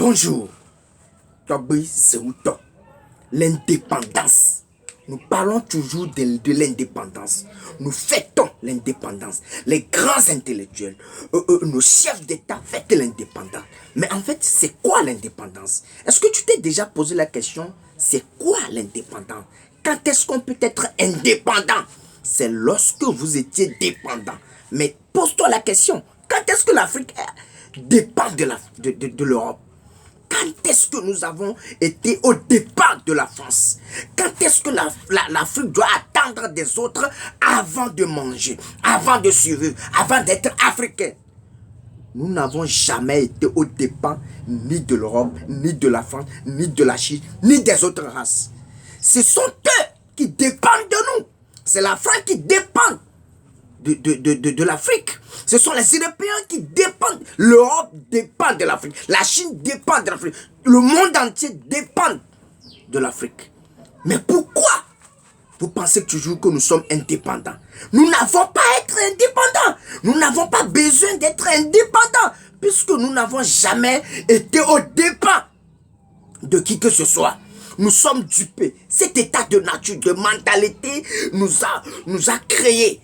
Bonjour, Togbi Zewuto. L'indépendance. Nous parlons toujours de l'indépendance. Nous fêtons l'indépendance. Les grands intellectuels, nos chefs d'État fêtent l'indépendance. Mais en fait, c'est quoi l'indépendance? Est-ce que tu t'es déjà posé la question, c'est quoi l'indépendance? Quand est-ce qu'on peut être indépendant? C'est lorsque vous étiez dépendant. Mais pose-toi la question, quand est-ce que l'Afrique dépend de l'Europe? Quand est-ce que nous avons été au départ de la France? Quand est-ce que l'Afrique doit attendre des autres avant de manger, avant de survivre, avant d'être africain? Nous n'avons jamais été au départ ni de l'Europe, ni de la France, ni de la Chine, ni des autres races. Ce sont eux qui dépendent de nous. C'est la France qui dépend de l'Afrique. Ce sont les Européens qui dépendent. L'Europe dépend de l'Afrique. La Chine dépend de l'Afrique. Le monde entier dépend de l'Afrique. Mais pourquoi vous pensez toujours que nous sommes indépendants? Nous n'avons pas à être indépendants. Nous n'avons pas besoin d'être indépendants, puisque nous n'avons jamais été au départ de qui que ce soit. Nous sommes dupés. Cet état de nature, de mentalité nous a créé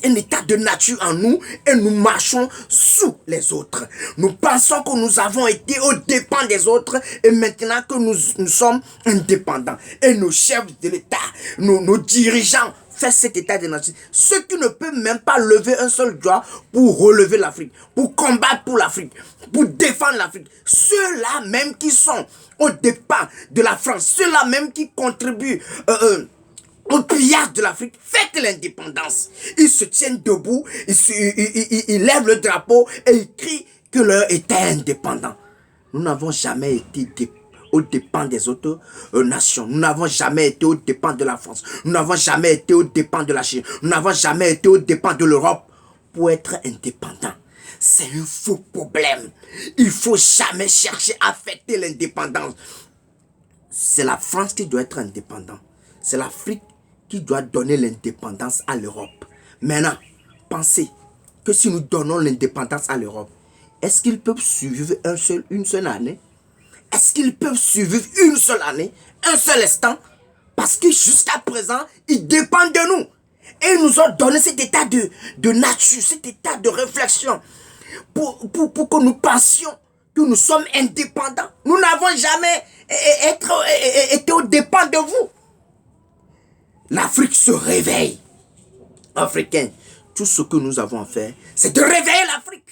un état de nature en nous et nous marchons sous les autres. Nous pensons que nous avons été au dépens des autres et maintenant que nous sommes indépendants. Et nos chefs de l'État, nos dirigeants font cet état de nature. Ceux qui ne peuvent même pas lever un seul doigt pour relever l'Afrique, pour combattre pour l'Afrique, pour défendre l'Afrique. Ceux-là même qui sont au départ de la France, ceux-là même qui contribuent au pillage de l'Afrique, faites l'indépendance. Ils se tiennent debout, ils lèvent le drapeau et ils crient que leur État est indépendant. Nous n'avons jamais été au dépens des autres nations. Nous n'avons jamais été au dépens de la France. Nous n'avons jamais été au dépens de la Chine. Nous n'avons jamais été au dépens de l'Europe pour être indépendants. C'est un faux problème. Il ne faut jamais chercher à fêter l'indépendance. C'est la France qui doit être indépendante. C'est l'Afrique qui doit donner l'indépendance à l'Europe. Maintenant, pensez que si nous donnons l'indépendance à l'Europe, est-ce qu'ils peuvent survivre une seule année? Est-ce qu'ils peuvent survivre une seule année, un seul instant? Parce que jusqu'à présent, ils dépendent de nous. Et ils nous ont donné cet état de nature, cet état de réflexion pour que nous pensions que nous sommes indépendants. Nous n'avons jamais été au dépens de vous. L'Afrique se réveille. Africains, tout ce que nous avons à faire, c'est de réveiller l'Afrique.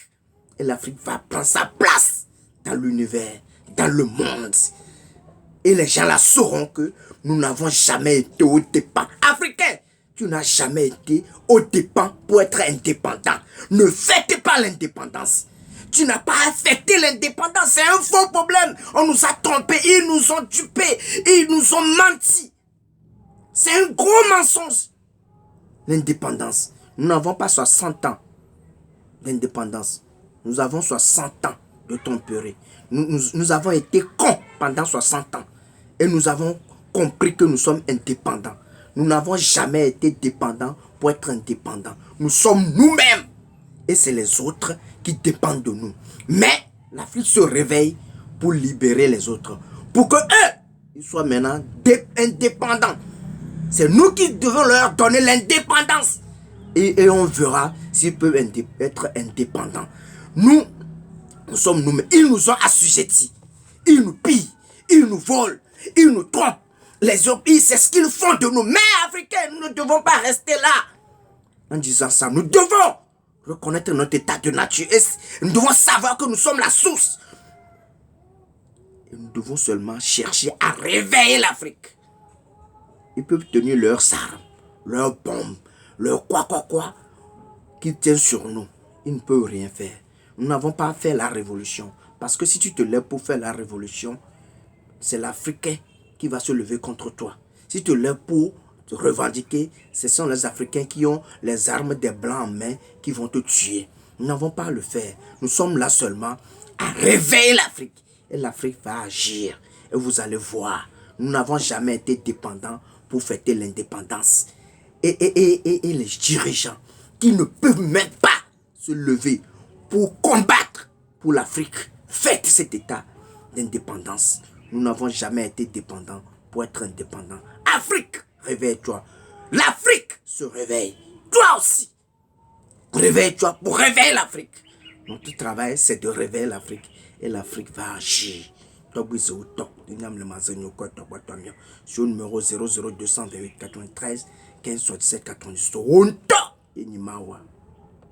Et l'Afrique va prendre sa place dans l'univers, dans le monde. Et les gens là sauront que nous n'avons jamais été au dépens. Africains, tu n'as jamais été au dépens pour être indépendant. Ne fêtez pas l'indépendance. Tu n'as pas à fêter l'indépendance. C'est un faux problème. On nous a trompés, ils nous ont dupés, ils nous ont menti. C'est un gros mensonge. L'indépendance. Nous n'avons pas 60 ans d'indépendance. Nous avons 60 ans de tromperie. Nous avons été cons pendant 60 ans. Et nous avons compris que nous sommes indépendants. Nous n'avons jamais été dépendants pour être indépendants. Nous sommes nous-mêmes. Et c'est les autres qui dépendent de nous. Mais l'Afrique se réveille pour libérer les autres. Pour que eux, ils soient maintenant indépendants. C'est nous qui devons leur donner l'indépendance. Et on verra s'ils peuvent être indépendants. Nous sommes nous-mêmes. Ils nous ont assujettis. Ils nous pillent. Ils nous volent. Ils nous trompent. Les autres, c'est ce qu'ils font de nous. Mais Africains, nous ne devons pas rester là. En disant ça, nous devons reconnaître notre état de nature. Et nous devons savoir que nous sommes la source. Et nous devons seulement chercher à réveiller l'Afrique. Ils peuvent tenir leurs armes, leurs bombes, leurs quoi, qui tiennent sur nous. Ils ne peuvent rien faire. Nous n'avons pas fait la révolution. Parce que si tu te lèves pour faire la révolution, c'est l'Africain qui va se lever contre toi. Si tu te lèves pour te revendiquer, ce sont les Africains qui ont les armes des Blancs en main qui vont te tuer. Nous n'avons pas à le faire. Nous sommes là seulement à réveiller l'Afrique. Et l'Afrique va agir. Et vous allez voir, nous n'avons jamais été dépendants pour fêter l'indépendance. Et les dirigeants qui ne peuvent même pas se lever pour combattre pour l'Afrique, faites cet état d'indépendance. Nous n'avons jamais été dépendants pour être indépendants. Afrique, réveille-toi. L'Afrique se réveille. Toi aussi. Réveille-toi pour réveiller l'Afrique. Notre travail, c'est de réveiller l'Afrique. Et l'Afrique va agir. Sur le numéro 00228 93 15 77 90.